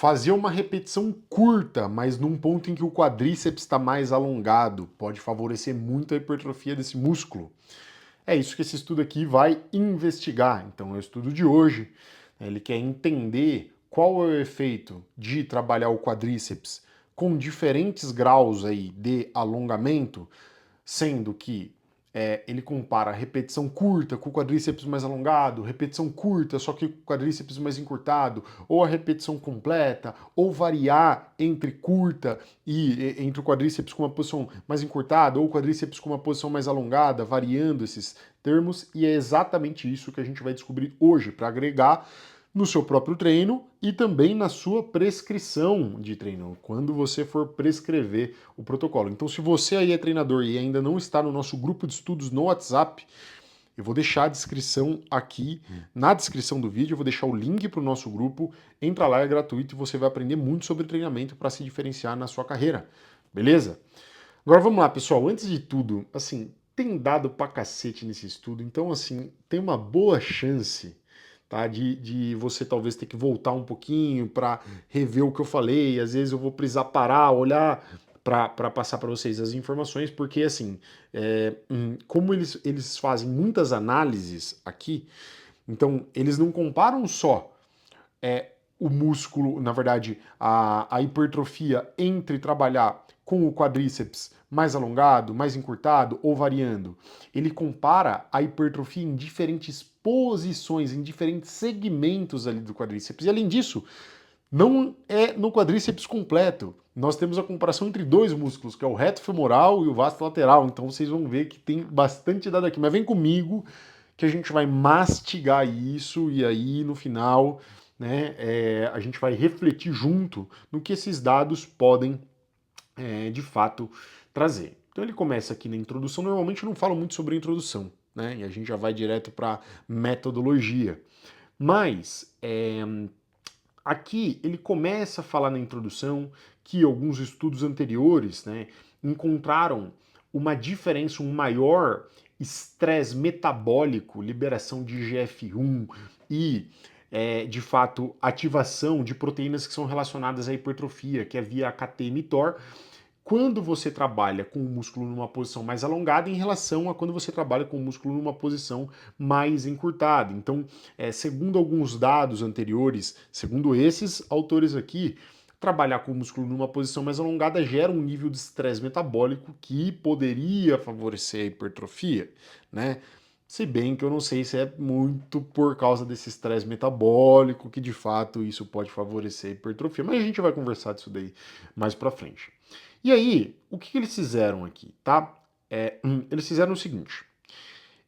Fazer uma repetição curta, mas num ponto em que o quadríceps está mais alongado, pode favorecer muito a hipertrofia desse músculo. É isso que esse estudo aqui vai investigar. Então, é o estudo de hoje. Ele quer entender qual é o efeito de trabalhar o quadríceps com diferentes graus aí de alongamento, sendo que ele compara a repetição curta com o quadríceps mais alongado, repetição curta só que com o quadríceps mais encurtado, ou a repetição completa, ou variar entre curta e entre o quadríceps com uma posição mais encurtada, ou o quadríceps com uma posição mais alongada, variando esses termos, e é exatamente isso que a gente vai descobrir hoje para agregar no seu próprio treino e também na sua prescrição de treino, quando você for prescrever o protocolo. Então, se você aí é treinador e ainda não está no nosso grupo de estudos no WhatsApp, eu vou deixar a descrição aqui, na descrição do vídeo, eu vou deixar o link para o nosso grupo, entra lá, é gratuito e você vai aprender muito sobre treinamento para se diferenciar na sua carreira, beleza? Agora vamos lá, pessoal, antes de tudo, assim, tem dado pra cacete nesse estudo, então assim, tem uma boa chance, tá, de você talvez ter que voltar um pouquinho para rever o que eu falei, às vezes eu vou precisar parar, olhar para passar para vocês as informações, porque assim, como eles fazem muitas análises aqui, então eles não comparam só o músculo, na verdade, a hipertrofia entre trabalhar com o quadríceps mais alongado, mais encurtado ou variando. Ele compara a hipertrofia em diferentes posições, em diferentes segmentos ali do quadríceps. E além disso, não é no quadríceps completo. Nós temos a comparação entre dois músculos, que é o reto femoral e o vasto lateral. Então vocês vão ver que tem bastante dado aqui. Mas vem comigo que a gente vai mastigar isso e aí no final, né, a gente vai refletir junto no que esses dados podem de fato trazer. Então ele começa aqui na introdução. Normalmente eu não falo muito sobre a introdução, né? E a gente já vai direto para metodologia. Mas aqui ele começa a falar na introdução que alguns estudos anteriores, né, encontraram uma diferença, um maior estresse metabólico, liberação de IGF-1 e, de fato, ativação de proteínas que são relacionadas à hipertrofia, que é via AKT-mTOR, quando você trabalha com o músculo numa posição mais alongada em relação a quando você trabalha com o músculo numa posição mais encurtada. Então, segundo alguns dados anteriores, segundo esses autores aqui, trabalhar com o músculo numa posição mais alongada gera um nível de estresse metabólico que poderia favorecer a hipertrofia, né? Se bem que eu não sei se é muito por causa desse estresse metabólico que de fato isso pode favorecer a hipertrofia, mas a gente vai conversar disso daí mais pra frente. E aí, o que eles fizeram aqui, tá? Eles fizeram o seguinte: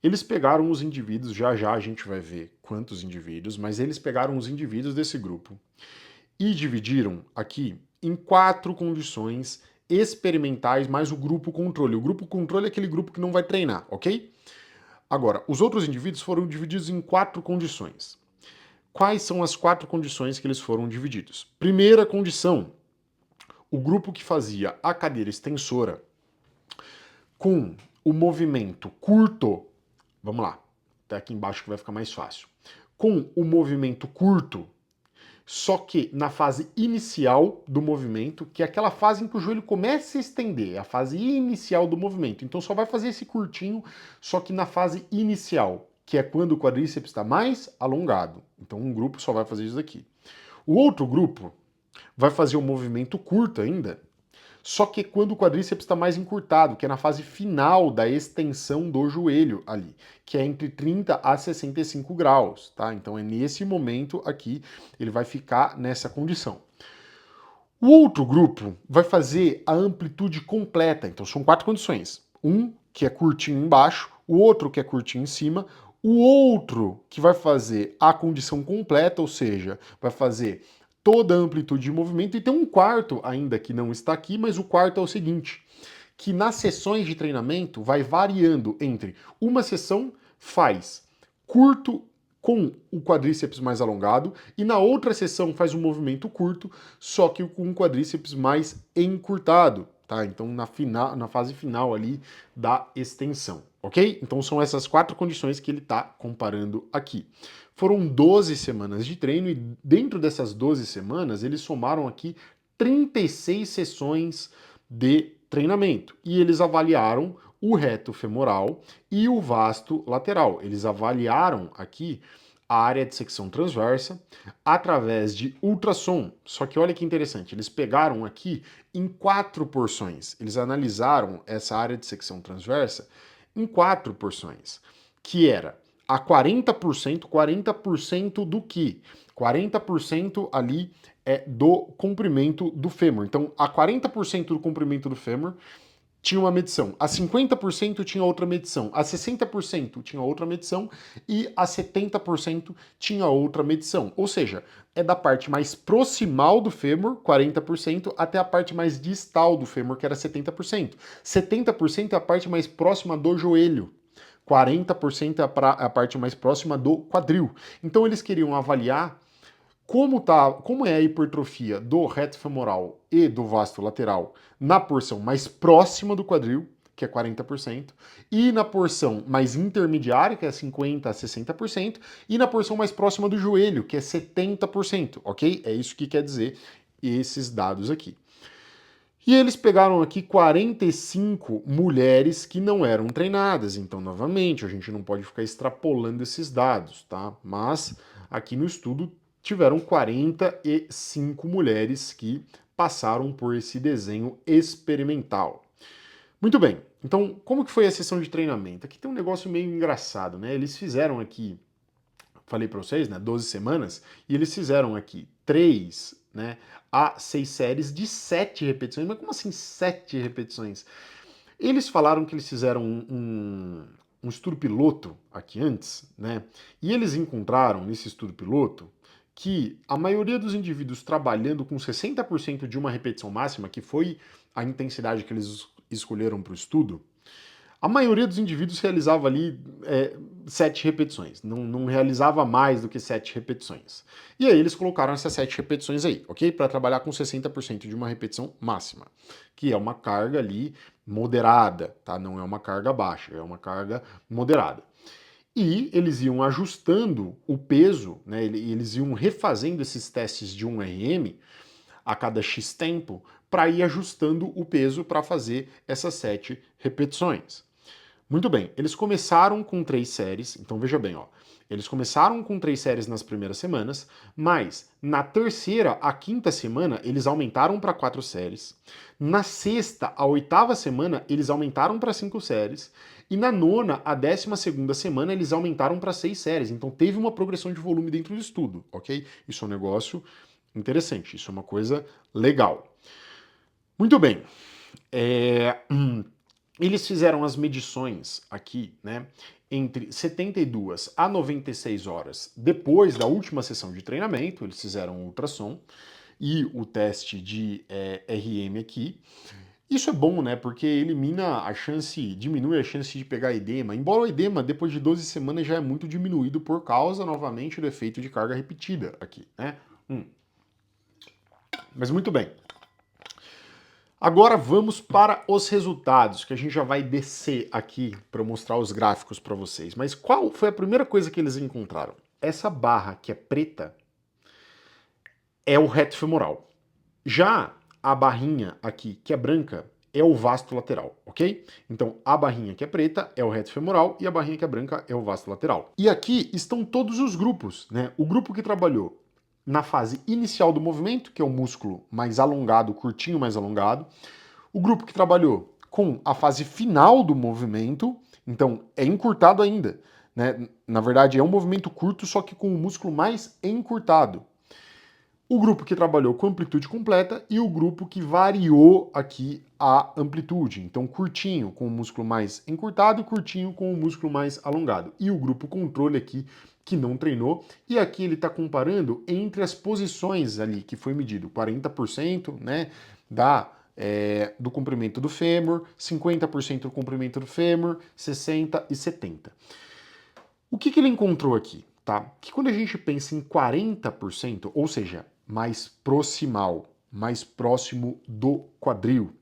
eles pegaram os indivíduos, já já a gente vai ver quantos indivíduos, mas eles pegaram os indivíduos desse grupo e dividiram aqui em 4 condições experimentais mais o grupo controle. O grupo controle é aquele grupo que não vai treinar, ok? Agora, os outros indivíduos foram divididos em 4 condições. Quais são as 4 condições que eles foram divididos? Primeira condição: o grupo que fazia a cadeira extensora com o movimento curto, vamos lá, até aqui embaixo que vai ficar mais fácil. Com o movimento curto, só que na fase inicial do movimento, que é aquela fase em que o joelho começa a estender, é a fase inicial do movimento. Então só vai fazer esse curtinho, só que na fase inicial, que é quando o quadríceps está mais alongado. Então um grupo só vai fazer isso daqui. O outro grupo vai fazer o movimento curto ainda, só que quando o quadríceps está mais encurtado, que é na fase final da extensão do joelho ali, que é entre 30 a 65 graus, tá? Então é nesse momento aqui, ele vai ficar nessa condição. O outro grupo vai fazer a amplitude completa, então são 4 condições. Um que é curtinho embaixo, o outro que é curtinho em cima, o outro que vai fazer a condição completa, ou seja, vai fazer toda a amplitude de movimento, e tem um quarto ainda que não está aqui, mas o quarto é o seguinte, que nas sessões de treinamento vai variando entre uma sessão faz curto com o quadríceps mais alongado e na outra sessão faz um movimento curto, só que com o quadríceps mais encurtado, tá? Então na fase final ali da extensão, ok? Então são essas 4 condições que ele está comparando aqui. Foram 12 semanas de treino e dentro dessas 12 semanas eles somaram aqui 36 sessões de treinamento e eles avaliaram o reto femoral e o vasto lateral. Eles avaliaram aqui a área de secção transversa através de ultrassom. Só que olha que interessante, eles pegaram aqui em 4 porções. Eles analisaram essa área de secção transversa em 4 porções, que era a 40%, 40% do que? 40% ali do comprimento do fêmur. Então, a 40% do comprimento do fêmur tinha uma medição, a 50% tinha outra medição, a 60% tinha outra medição e a 70% tinha outra medição. Ou seja, é da parte mais proximal do fêmur, 40%, até a parte mais distal do fêmur, que era 70%. 70% é a parte mais próxima do joelho. 40% é a parte mais próxima do quadril. Então eles queriam avaliar como é a hipertrofia do reto femoral e do vasto lateral na porção mais próxima do quadril, que é 40%, e na porção mais intermediária, que é 50% a 60%, e na porção mais próxima do joelho, que é 70%, ok? É isso que quer dizer esses dados aqui. E eles pegaram aqui 45 mulheres que não eram treinadas. Então, novamente, a gente não pode ficar extrapolando esses dados, tá? Mas aqui no estudo tiveram 45 mulheres que passaram por esse desenho experimental. Muito bem, então como que foi a sessão de treinamento? Aqui tem um negócio meio engraçado, né? Eles fizeram aqui, falei para vocês, né, 12 semanas, e eles fizeram aqui 3, né, a 6 séries de 7 repetições. Mas como assim 7 repetições? Eles falaram que eles fizeram um estudo piloto aqui antes, né? E eles encontraram nesse estudo piloto que a maioria dos indivíduos trabalhando com 60% de uma repetição máxima, que foi a intensidade que eles escolheram para o estudo, a maioria dos indivíduos realizava ali 7 repetições, não realizava mais do que 7 repetições. E aí eles colocaram essas 7 repetições aí, ok? Para trabalhar com 60% de uma repetição máxima, que é uma carga ali moderada, tá? Não é uma carga baixa, é uma carga moderada. E eles iam ajustando o peso, né? Eles iam refazendo esses testes de 1RM a cada X tempo para ir ajustando o peso para fazer essas 7 repetições. Muito bem, eles começaram com 3 séries, então veja bem, ó. Eles começaram com 3 séries nas primeiras semanas, mas na terceira a quinta semana eles aumentaram para 4 séries. Na sexta a oitava semana eles aumentaram para 5 séries. E na nona a 12ª semana eles aumentaram para 6 séries. Então teve uma progressão de volume dentro do estudo, ok? Isso é um negócio interessante, isso é uma coisa legal. Muito bem. Eles fizeram as medições aqui, né, entre 72 a 96 horas depois da última sessão de treinamento. Eles fizeram o ultrassom e o teste de RM aqui. Isso é bom, né, porque elimina a chance, diminui a chance de pegar edema, embora o edema depois de 12 semanas já é muito diminuído por causa, novamente, do efeito de carga repetida aqui, né. Mas muito bem. Agora vamos para os resultados, que a gente já vai descer aqui para mostrar os gráficos para vocês. Mas qual foi a primeira coisa que eles encontraram? Essa barra que é preta é o reto femoral. Já a barrinha aqui que é branca é o vasto lateral, ok? Então a barrinha que é preta é o reto femoral e a barrinha que é branca é o vasto lateral. E aqui estão todos os grupos, né? O grupo que trabalhou na fase inicial do movimento, que é o músculo mais alongado, curtinho mais alongado. O grupo que trabalhou com a fase final do movimento, então é encurtado ainda, né? Na verdade é um movimento curto, só que com o músculo mais encurtado. O grupo que trabalhou com amplitude completa e o grupo que variou aqui a amplitude. Então, curtinho com o músculo mais encurtado e curtinho com o músculo mais alongado. E o grupo controle aqui que não treinou. E aqui ele está comparando entre as posições ali que foi medido. 40%, né, do comprimento do fêmur, 50% do comprimento do fêmur, 60% e 70%. O que ele encontrou aqui? Tá? Que quando a gente pensa em 40%, ou seja, mais proximal, mais próximo do quadril,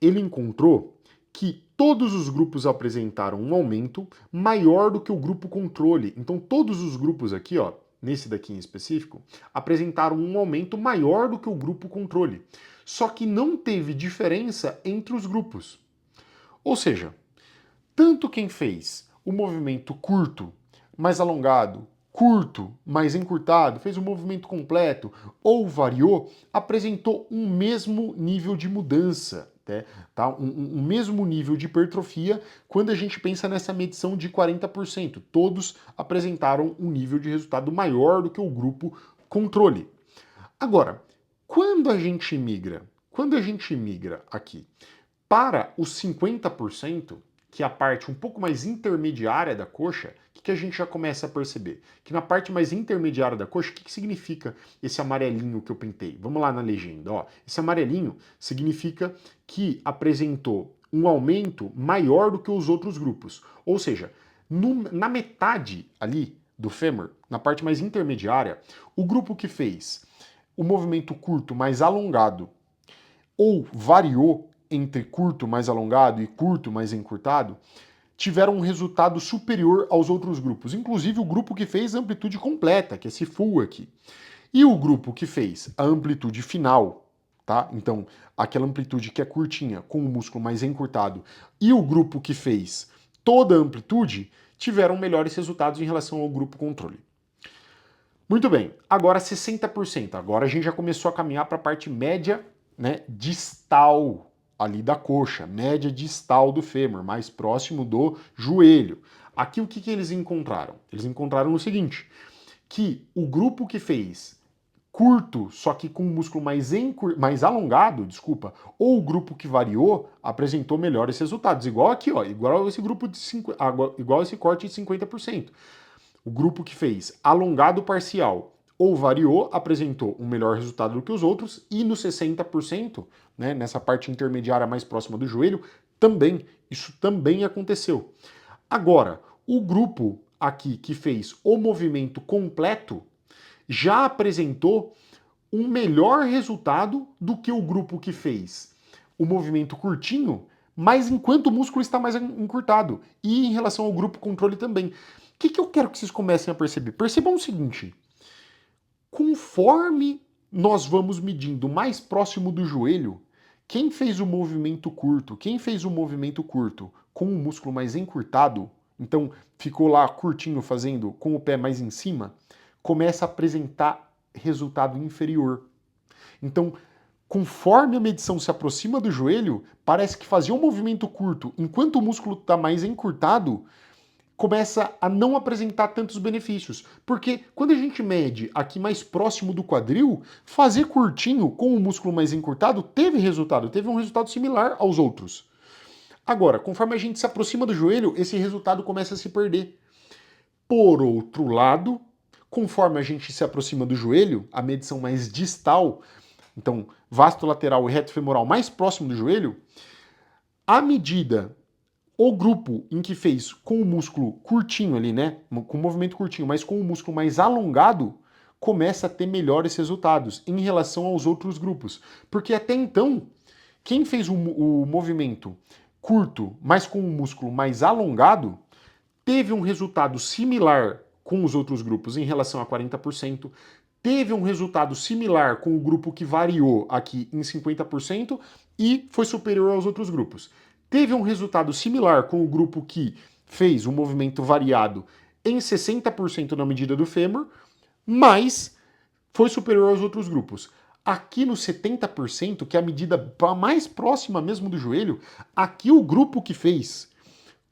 ele encontrou que todos os grupos apresentaram um aumento maior do que o grupo controle. Então todos os grupos aqui, ó, nesse daqui em específico, apresentaram um aumento maior do que o grupo controle. Só que não teve diferença entre os grupos. Ou seja, tanto quem fez o movimento curto, mais alongado, curto, mais encurtado, fez o movimento completo ou variou, apresentou um mesmo nível de mudança, né? Tá? Um mesmo nível de hipertrofia quando a gente pensa nessa medição de 40%. Todos apresentaram um nível de resultado maior do que o grupo controle. Agora, quando a gente migra aqui para os 50%, que é a parte um pouco mais intermediária da coxa, o que a gente já começa a perceber? Que na parte mais intermediária da coxa, o que significa esse amarelinho que eu pintei? Vamos lá na legenda. Ó. Esse amarelinho significa que apresentou um aumento maior do que os outros grupos. Ou seja, na metade ali do fêmur, na parte mais intermediária, o grupo que fez o movimento curto mais alongado ou variou entre curto mais alongado e curto mais encurtado, tiveram um resultado superior aos outros grupos, inclusive o grupo que fez a amplitude completa, que é esse full aqui. E o grupo que fez a amplitude final, tá? Então, aquela amplitude que é curtinha com o músculo mais encurtado, e o grupo que fez toda a amplitude, tiveram melhores resultados em relação ao grupo controle. Muito bem, agora 60%. Agora a gente já começou a caminhar para a parte média, né, distal ali da coxa, média distal do fêmur, mais próximo do joelho. Aqui o que eles encontraram? Eles encontraram o seguinte, que o grupo que fez curto, só que com um músculo mais alongado, desculpa, ou o grupo que variou, apresentou melhores resultados. Igual aqui, ó, igual esse grupo de igual esse corte de 50%. O grupo que fez alongado parcial ou variou apresentou um melhor resultado do que os outros, e no 60%, né, nessa parte intermediária mais próxima do joelho, também, isso também aconteceu. Agora, o grupo aqui que fez o movimento completo já apresentou um melhor resultado do que o grupo que fez o movimento curtinho, mas enquanto o músculo está mais encurtado, e em relação ao grupo controle também. O que eu quero que vocês comecem a perceber? Percebam o seguinte, conforme nós vamos medindo mais próximo do joelho, quem fez o movimento curto, com o músculo mais encurtado, então ficou lá curtinho fazendo com o pé mais em cima, começa a apresentar resultado inferior. Então, conforme a medição se aproxima do joelho, parece que fazer um movimento curto enquanto o músculo está mais encurtado, começa a não apresentar tantos benefícios. Porque quando a gente mede aqui mais próximo do quadril, fazer curtinho com o músculo mais encurtado teve resultado, teve um resultado similar aos outros. Agora, conforme a gente se aproxima do joelho, esse resultado começa a se perder. Por outro lado, conforme a gente se aproxima do joelho, a medição mais distal, então vasto lateral e reto femoral mais próximo do joelho, à medida o grupo em que fez com o músculo curtinho ali, né, com o movimento curtinho, mas com o músculo mais alongado, começa a ter melhores resultados em relação aos outros grupos. Porque até então, quem fez o movimento curto, mas com o músculo mais alongado, teve um resultado similar com os outros grupos em relação a 40%, teve um resultado similar com o grupo que variou aqui em 50% e foi superior aos outros grupos. Teve um resultado similar com o grupo que fez um movimento variado em 60% na medida do fêmur, mas foi superior aos outros grupos. Aqui no 70%, que é a medida mais próxima mesmo do joelho, aqui o grupo que fez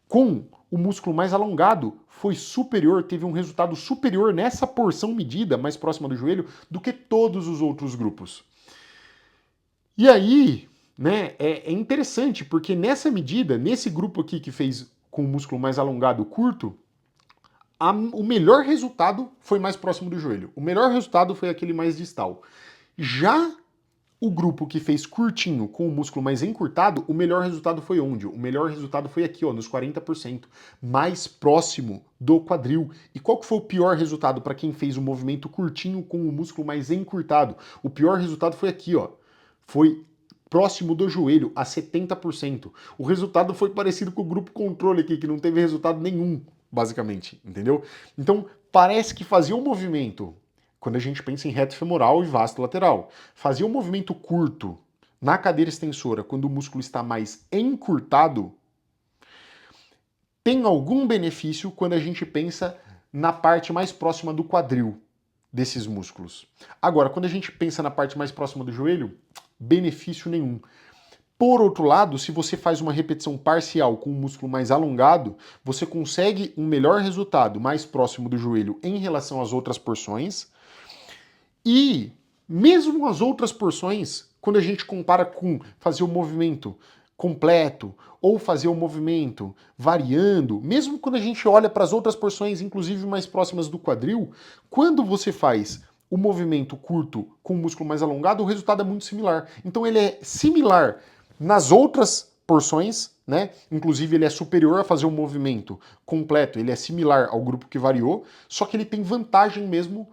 com o músculo mais alongado foi superior, teve um resultado superior nessa porção medida mais próxima do joelho do que todos os outros grupos. E aí, né, é interessante, porque nessa medida, nesse grupo aqui que fez com o músculo mais alongado curto, o melhor resultado foi mais próximo do joelho. O melhor resultado foi aquele mais distal. Já o grupo que fez curtinho com o músculo mais encurtado, o melhor resultado foi onde? O melhor resultado foi aqui, ó, nos 40%, mais próximo do quadril. E qual que foi o pior resultado para quem fez o movimento curtinho com o músculo mais encurtado? O pior resultado foi aqui, ó. Foi próximo do joelho a 70%. O resultado foi parecido com o grupo controle aqui, que não teve resultado nenhum, basicamente, entendeu? Então, parece que fazia um movimento, quando a gente pensa em reto femoral e vasto lateral, fazia um movimento curto na cadeira extensora, quando o músculo está mais encurtado, tem algum benefício quando a gente pensa na parte mais próxima do quadril desses músculos. Agora, quando a gente pensa na parte mais próxima do joelho, benefício nenhum. Por outro lado, se você faz uma repetição parcial com o músculo mais alongado, você consegue um melhor resultado mais próximo do joelho em relação às outras porções. E mesmo as outras porções, quando a gente compara com fazer o movimento completo ou fazer o movimento variando, mesmo quando a gente olha para as outras porções, inclusive mais próximas do quadril, quando você faz o movimento curto com o músculo mais alongado, o resultado é muito similar. Então ele é similar nas outras porções, né? Inclusive ele é superior a fazer o movimento completo, ele é similar ao grupo que variou, só que ele tem vantagem mesmo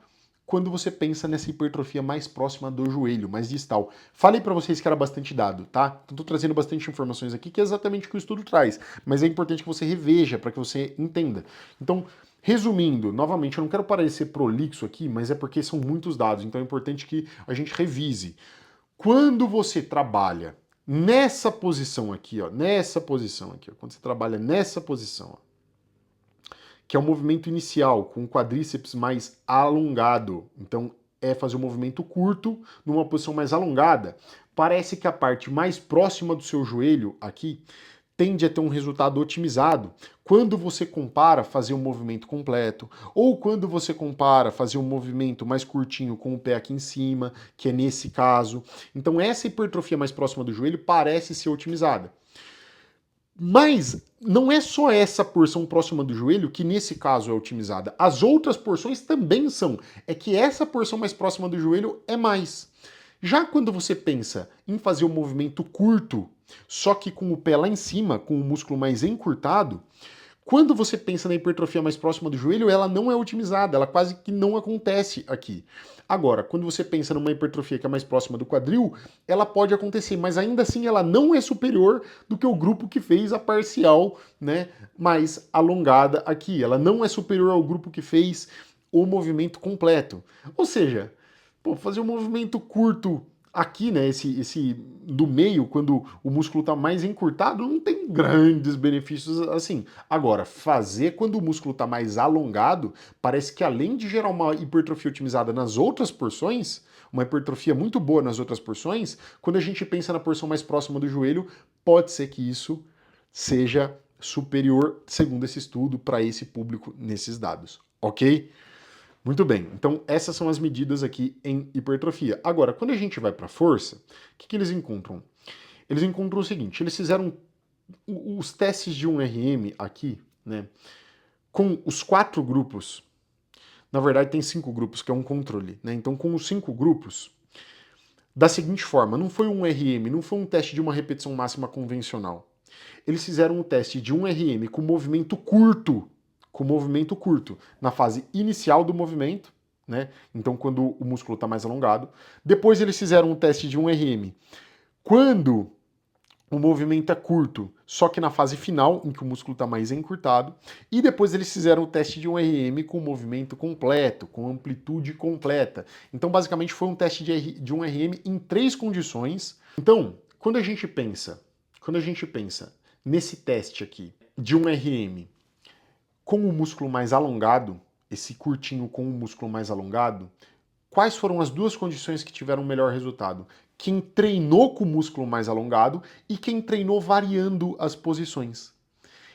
quando você pensa nessa hipertrofia mais próxima do joelho, mais distal. Falei para vocês que era bastante dado, tá? Então tô trazendo bastante informações aqui, que é exatamente o que o estudo traz, mas é importante que você reveja para que você entenda. Então, resumindo, novamente, eu não quero parecer prolixo aqui, mas é porque são muitos dados, então é importante que a gente revise. Quando você trabalha nessa posição aqui, ó, quando você trabalha nessa posição, ó, que é o movimento inicial, com o quadríceps mais alongado. Então, é fazer um movimento curto numa posição mais alongada. Parece que a parte mais próxima do seu joelho, aqui, tende a ter um resultado otimizado quando você compara fazer um movimento completo, ou quando você compara fazer um movimento mais curtinho com o pé aqui em cima, que é nesse caso. Então, essa hipertrofia mais próxima do joelho parece ser otimizada. Mas não é só essa porção próxima do joelho que nesse caso é otimizada. As outras porções também são. É que essa porção mais próxima do joelho é mais. Já quando você pensa em fazer um movimento curto, só que com o pé lá em cima, com o músculo mais encurtado, quando você pensa na hipertrofia mais próxima do joelho, ela não é otimizada, ela quase que não acontece aqui. Agora, quando você pensa numa hipertrofia que é mais próxima do quadril, ela pode acontecer, mas ainda assim ela não é superior do que o grupo que fez a parcial, né, mais alongada aqui. Ela não é superior ao grupo que fez o movimento completo. Ou seja, pô, fazer um movimento curto aqui, né, esse do meio, quando o músculo está mais encurtado, não tem grandes benefícios assim. Agora, fazer quando o músculo está mais alongado, parece que além de gerar uma hipertrofia otimizada nas outras porções, uma hipertrofia muito boa nas outras porções, quando a gente pensa na porção mais próxima do joelho, pode ser que isso seja superior, segundo esse estudo, para esse público nesses dados, ok? Muito bem, então essas são as medidas aqui em hipertrofia. Agora, quando a gente vai para força, o que eles encontram? Eles encontram o seguinte, eles fizeram os testes de 1RM aqui, né, com os 4 grupos. Na verdade tem 5 grupos, que é um controle, né? Então com os 5 grupos, da seguinte forma, não foi um RM, não foi um teste de uma repetição máxima convencional. Eles fizeram um teste de 1RM com movimento curto, na fase inicial do movimento, né? Então, quando o músculo está mais alongado. Depois, eles fizeram um teste de 1RM quando o movimento é curto, só que na fase final, em que o músculo está mais encurtado. E depois, eles fizeram o teste de 1RM com movimento completo, com amplitude completa. Então, basicamente, foi um teste de 1RM em 3 condições. Então, quando a gente pensa nesse teste aqui de 1RM com o músculo mais alongado, esse curtinho com o músculo mais alongado, quais foram as 2 condições que tiveram o melhor resultado? Quem treinou com o músculo mais alongado e quem treinou variando as posições.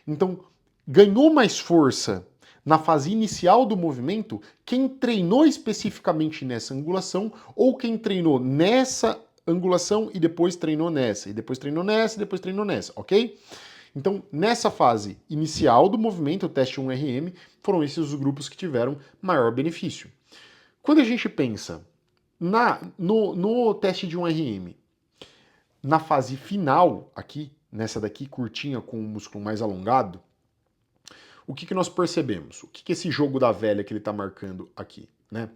Então, ganhou mais força na fase inicial do movimento quem treinou especificamente nessa angulação ou quem treinou nessa angulação e depois treinou nessa, e depois treinou nessa, e depois treinou nessa, ok? Então, nessa fase inicial do movimento, o teste 1RM, foram esses os grupos que tiveram maior benefício. Quando a gente pensa no teste de 1RM, na fase final, aqui, nessa daqui, curtinha, com o músculo mais alongado, o que nós percebemos? O que esse jogo da velha que ele está marcando aqui, né?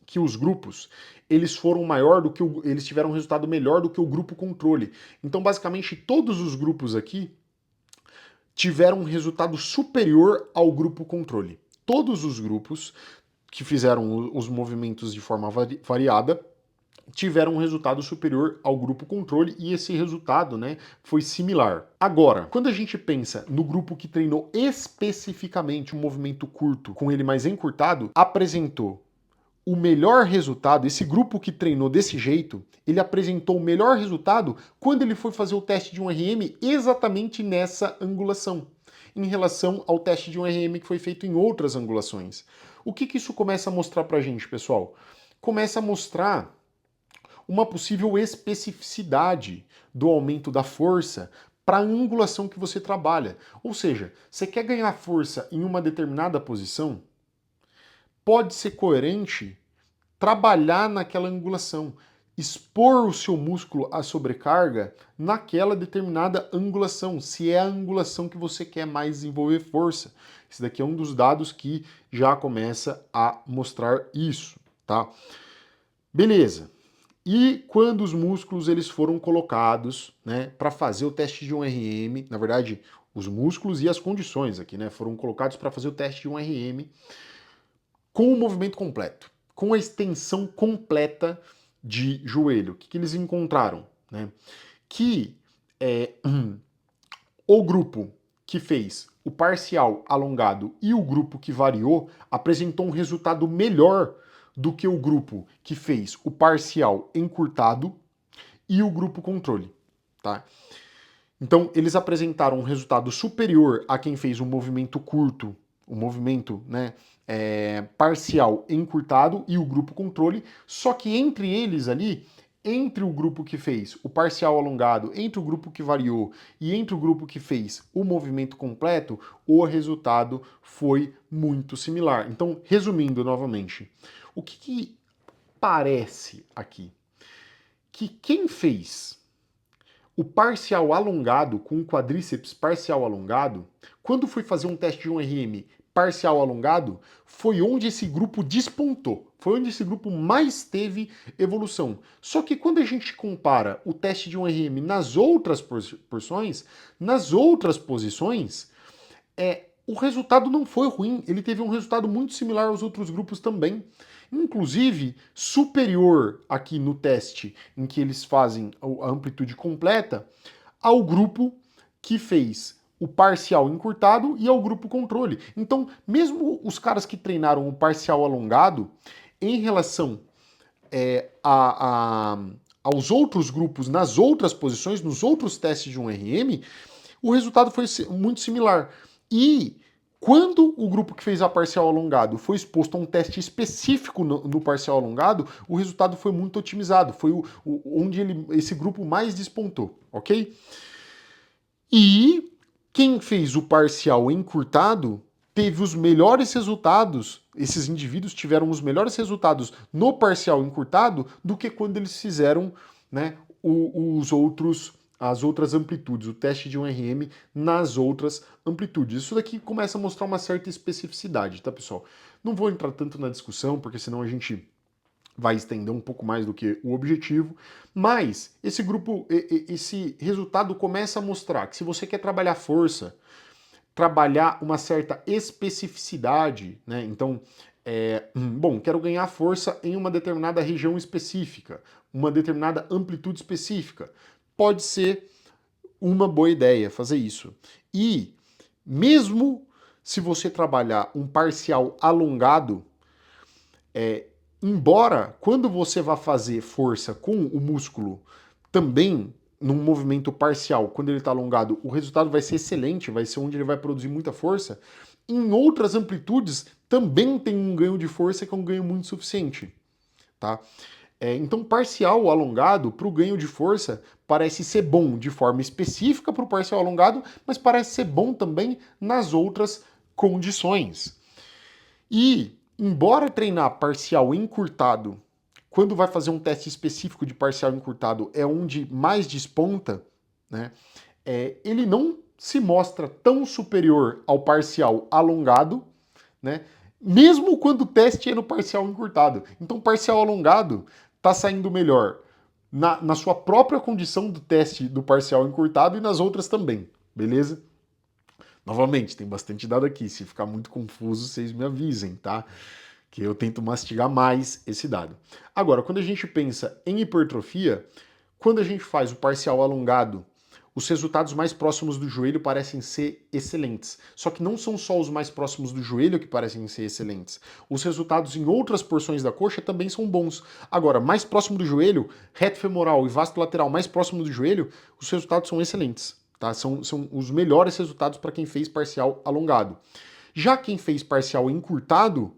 que os grupos eles foram maior do que eles tiveram um resultado melhor do que o grupo controle. Então, basicamente, todos os grupos aqui tiveram um resultado superior ao grupo controle. Todos os grupos que fizeram os movimentos de forma variada tiveram um resultado superior ao grupo controle e esse resultado, né, foi similar. Agora, quando a gente pensa no grupo que treinou especificamente um movimento curto com ele mais encurtado, apresentou o melhor resultado, esse grupo que treinou desse jeito, ele apresentou o melhor resultado quando ele foi fazer o teste de um RM exatamente nessa angulação, em relação ao teste de um RM que foi feito em outras angulações. O que isso começa a mostrar pra gente, pessoal? Começa a mostrar uma possível especificidade do aumento da força para a angulação que você trabalha. Ou seja, você quer ganhar força em uma determinada posição, pode ser coerente trabalhar naquela angulação, expor o seu músculo à sobrecarga naquela determinada angulação, se é a angulação que você quer mais desenvolver força. Esse daqui é um dos dados que já começa a mostrar isso, tá? Beleza. E quando os músculos eles foram colocados, né, para fazer o teste de um RM, na verdade, os músculos e as condições aqui, né, foram colocados para fazer o teste de um RM com o movimento completo, com a extensão completa de joelho. O que eles encontraram? Né? Que o grupo que fez o parcial alongado e o grupo que variou apresentou um resultado melhor do que o grupo que fez o parcial encurtado e o grupo controle, tá? Então, eles apresentaram um resultado superior a quem fez um movimento curto, um movimento, né, parcial encurtado e o grupo controle, só que entre eles ali, entre o grupo que fez o parcial alongado, entre o grupo que variou e entre o grupo que fez o movimento completo, o resultado foi muito similar. Então, resumindo novamente, o que parece aqui? Que quem fez o parcial alongado com o quadríceps parcial alongado, quando foi fazer um teste de um RM parcial alongado, foi onde esse grupo despontou, foi onde esse grupo mais teve evolução. Só que quando a gente compara o teste de um RM nas outras porções, nas outras posições, o resultado não foi ruim, ele teve um resultado muito similar aos outros grupos também. Inclusive, superior aqui no teste em que eles fazem a amplitude completa ao grupo que fez o parcial encurtado e ao grupo controle. Então, mesmo os caras que treinaram o parcial alongado, em relação aos outros grupos, nas outras posições, nos outros testes de um RM, o resultado foi muito similar. E quando o grupo que fez a parcial alongado foi exposto a um teste específico no parcial alongado, o resultado foi muito otimizado, foi onde esse grupo mais despontou, ok? E quem fez o parcial encurtado teve os melhores resultados, esses indivíduos tiveram os melhores resultados no parcial encurtado do que quando eles fizeram, né, as outras amplitudes, o teste de um RM nas outras amplitudes. Isso daqui começa a mostrar uma certa especificidade, tá, pessoal? Não vou entrar tanto na discussão, porque senão a gente vai estender um pouco mais do que o objetivo, mas esse grupo, esse resultado começa a mostrar que se você quer trabalhar força, trabalhar uma certa especificidade, né? Então, bom, quero ganhar força em uma determinada região específica, uma determinada amplitude específica. Pode ser uma boa ideia fazer isso. E mesmo se você trabalhar um parcial alongado, embora quando você vá fazer força com o músculo também num movimento parcial, quando ele está alongado, o resultado vai ser excelente, vai ser onde ele vai produzir muita força. Em outras amplitudes também tem um ganho de força que é um ganho muito suficiente, tá? Então, parcial alongado para o ganho de força parece ser bom de forma específica para o parcial alongado, mas parece ser bom também nas outras condições. E, embora treinar parcial encurtado, quando vai fazer um teste específico de parcial encurtado é onde mais desponta, né, ele não se mostra tão superior ao parcial alongado, né, mesmo quando o teste é no parcial encurtado. Então, parcial alongado está saindo melhor na sua própria condição do teste do parcial encurtado e nas outras também, beleza? Novamente, tem bastante dado aqui. Se ficar muito confuso, vocês me avisem, tá? Que eu tento mastigar mais esse dado. Agora, quando a gente pensa em hipertrofia, quando a gente faz o parcial alongado, os resultados mais próximos do joelho parecem ser excelentes. Só que não são só os mais próximos do joelho que parecem ser excelentes. Os resultados em outras porções da coxa também são bons. Agora, mais próximo do joelho, reto femoral e vasto lateral mais próximo do joelho, os resultados são excelentes. Tá? São os melhores resultados para quem fez parcial alongado. Já quem fez parcial encurtado,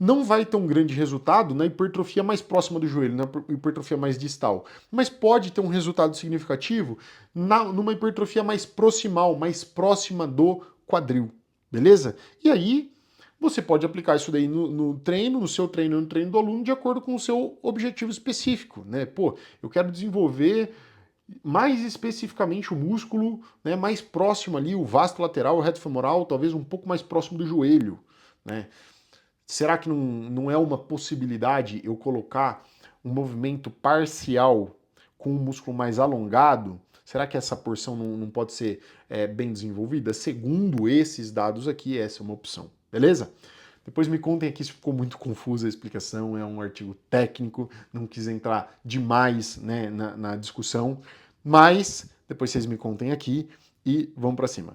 não vai ter um grande resultado na hipertrofia mais próxima do joelho, na hipertrofia mais distal, mas pode ter um resultado significativo numa hipertrofia mais proximal, mais próxima do quadril, beleza? E aí você pode aplicar isso daí no treino, no seu treino, no treino do aluno, de acordo com o seu objetivo específico, né? Pô, eu quero desenvolver mais especificamente o músculo, né, mais próximo ali, o vasto lateral, o reto femoral, talvez um pouco mais próximo do joelho, né? Será que não é uma possibilidade eu colocar um movimento parcial com um músculo mais alongado? Será que essa porção não pode ser bem desenvolvida? Segundo esses dados aqui, essa é uma opção. Beleza? Depois me contem aqui se ficou muito confusa a explicação, é um artigo técnico, não quis entrar demais, né, na discussão, mas depois vocês me contem aqui e vamos para cima.